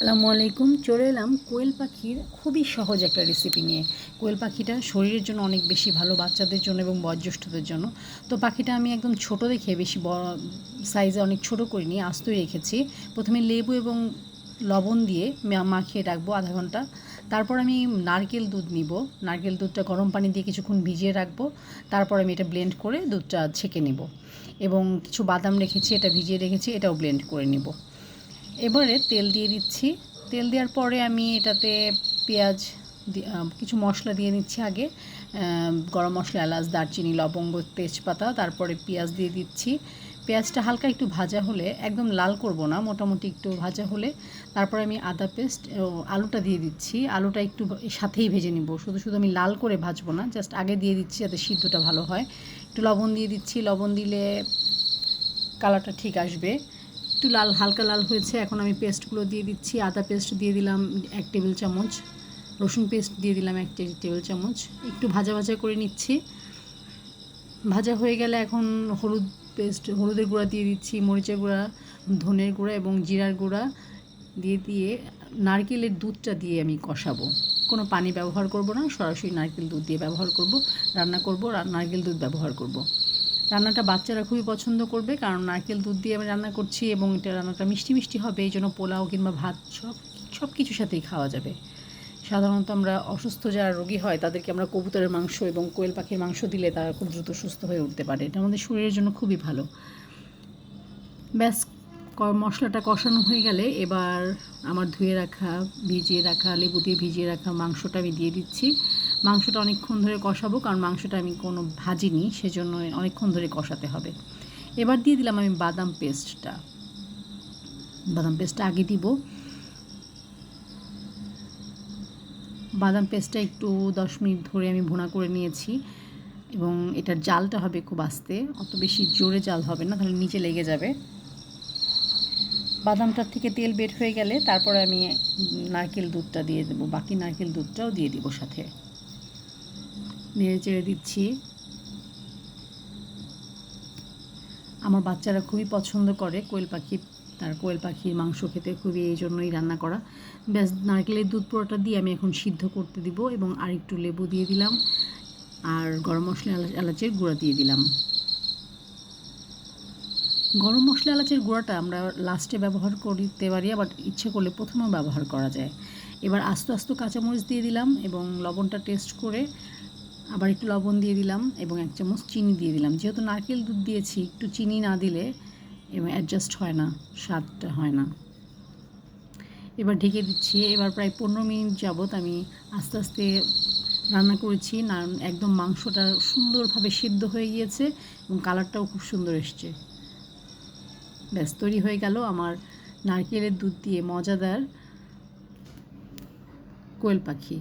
আসসালামু আলাইকুম। চলে এলাম কোয়েল পাখির খুবই সহজ একটা রেসিপি নিয়ে। কোয়েল পাখিটা শরীরের জন্য অনেক বেশি ভালো, বাচ্চাদের জন্য এবং বয়োজ্যেষ্ঠদের জন্য। তো পাখিটা আমি একদম ছোট দেখে বেশি বড় সাইজে অনেক ছোট করিনি, আস্তই রেখেছি। প্রথমে লেবু এবং লবণ দিয়ে মাখিয়ে রাখবো আধা ঘন্টা। তারপর আমি নারকেল দুধ নিব। নারকেল দুধটা গরম পানি দিয়ে কিছুক্ষণ ভিজিয়ে রাখবো। তারপর আমি এটা ব্লেন্ড করে দুধটা ছেঁকে নেব এবং কিছু বাদাম রেখেছি, এটা ভিজিয়ে রেখেছি, এটাও ব্লেন্ড করে নেব। এবারে তেল দিয়ে দিচ্ছি। তেল দেওয়ার পরে আমি এটাতে পেঁয়াজ কিছু মশলা দিয়ে নিচ্ছি আগে। গরম মশলা, এলাচ, দারচিনি, লবঙ্গ, তেজপাতা, তারপরে পেঁয়াজ দিয়ে দিচ্ছি। পেঁয়াজটা হালকা একটু ভাজা হলে, একদম লাল করব না, মোটামুটি একটু ভাজা হলে তারপরে আমি আদা পেস্ট আলুটা দিয়ে দিচ্ছি। আলুটা একটু সাথেই ভেজে নিব, শুধু শুধু আমি লাল করে ভাজবো না, জাস্ট আগে দিয়ে দিচ্ছি যাতে সিদ্ধটা ভালো হয়। একটু লবণ দিয়ে দিচ্ছি, লবণ দিলে কালারটা ঠিক আসবে। একটু লাল, হালকা লাল হয়েছে। এখন আমি পেস্টগুলো দিয়ে দিচ্ছি। আদা পেস্ট দিয়ে দিলাম 1 টেবিল চামচ, রসুন পেস্ট দিয়ে দিলাম 1 টেবিল চামচ। একটু ভাজা ভাজা করে নিচ্ছি। ভাজা হয়ে গেলে এখন হলুদের গুঁড়া দিয়ে দিচ্ছি, মরিচের গুঁড়া, ধনের গুঁড়া এবং জিরার গুঁড়া দিয়ে নারকেলের দুধটা দিয়ে আমি কষাবো। কোনো পানি ব্যবহার করব না, সরাসরি নারকেল দুধ দিয়ে রান্না করব, নারকেল দুধ ব্যবহার করব। রান্নাটা বাচ্চারা খুবই পছন্দ করবে, কারণ নারকেল দুধ দিয়ে আমি রান্না করছি এবং এটা রান্নাটা মিষ্টি মিষ্টি হবে। এই জন্য পোলাও কিংবা ভাত সব কিছুর সাথেই খাওয়া যাবে। সাধারণত আমরা অসুস্থ যারা রোগী হয় তাদেরকে আমরা কবুতরের মাংস এবং কোয়েল পাখির মাংস দিলে তারা খুব দ্রুত সুস্থ হয়ে উঠতে পারে। এটা আমাদের শরীরের জন্য খুবই ভালো। ব্যাস, মশলাটা কষানো হয়ে গেলে এবার আমার ভিজিয়ে রাখা লেবু দিয়ে ভিজিয়ে রাখা মাংসটা আমি দিয়ে দিচ্ছি। মাংসটা অনেকক্ষণ ধরে কষাবো, কারণ মাংসটা আমি কোনো ভাজিনি, সেজন্য অনেকক্ষণ ধরে কষাতে হবে। এবার দিয়ে দিলাম আমি বাদাম পেস্টটা আগে দিব। বাদাম পেস্টটা একটু 10 মিনিট ধরে আমি ভুনা করে নিয়েছি এবং এটার জালটা হবে খুব আস্তে, অত বেশি জোরে জাল হবে না, তাহলে নিচে লেগে যাবে। বাদামটার থেকে তেল বের হয়ে গেলে তারপরে আমি নারকেল দুধটা দিয়ে দেবো, বাকি নারকেল দুধটাও দিয়ে দিব সাথে। নেড়ে চেড়ে দিচ্ছি। আমার বাচ্চারা খুবই পছন্দ করে কোয়েল পাখির মাংস খেতে, খুবই এই জন্যই রান্না করা। ব্যাস, নারকেলের দুধ পুরোটা দিয়ে আমি এখন সিদ্ধ করতে দিব এবং আর একটু লেবু দিয়ে দিলাম আর গরম মশলা, এলাচের গুঁড়া দিয়ে দিলাম। গরম মশলা, এলাচের গুঁড়াটা আমরা লাস্টে ব্যবহার করতে পারি, আবার ইচ্ছে করলে প্রথমেও ব্যবহার করা যায়। এবার আস্তে আস্তে কাঁচামরিচ দিয়ে দিলাম এবং লবণটা টেস্ট করে আবার একটু লবণ দিয়ে দিলাম এবং 1 চামচ চিনি দিয়ে দিলাম। যেহেতু নারকেল দুধ দিয়েছি, একটু চিনি না দিলে এবং অ্যাডজাস্ট হয় না, স্বাদটা হয় না। এবার ঢেকে দিচ্ছি। এবার প্রায় 15 মিনিট যাবত আমি আস্তে আস্তে রান্না করেছি। একদম মাংসটা সুন্দরভাবে সিদ্ধ হয়ে গিয়েছে এবং কালারটাও খুব সুন্দর এসছে। ব্যাস, তৈরি হয়ে গেল আমার নারকেলের দুধ দিয়ে মজাদার কোয়েল পাখি।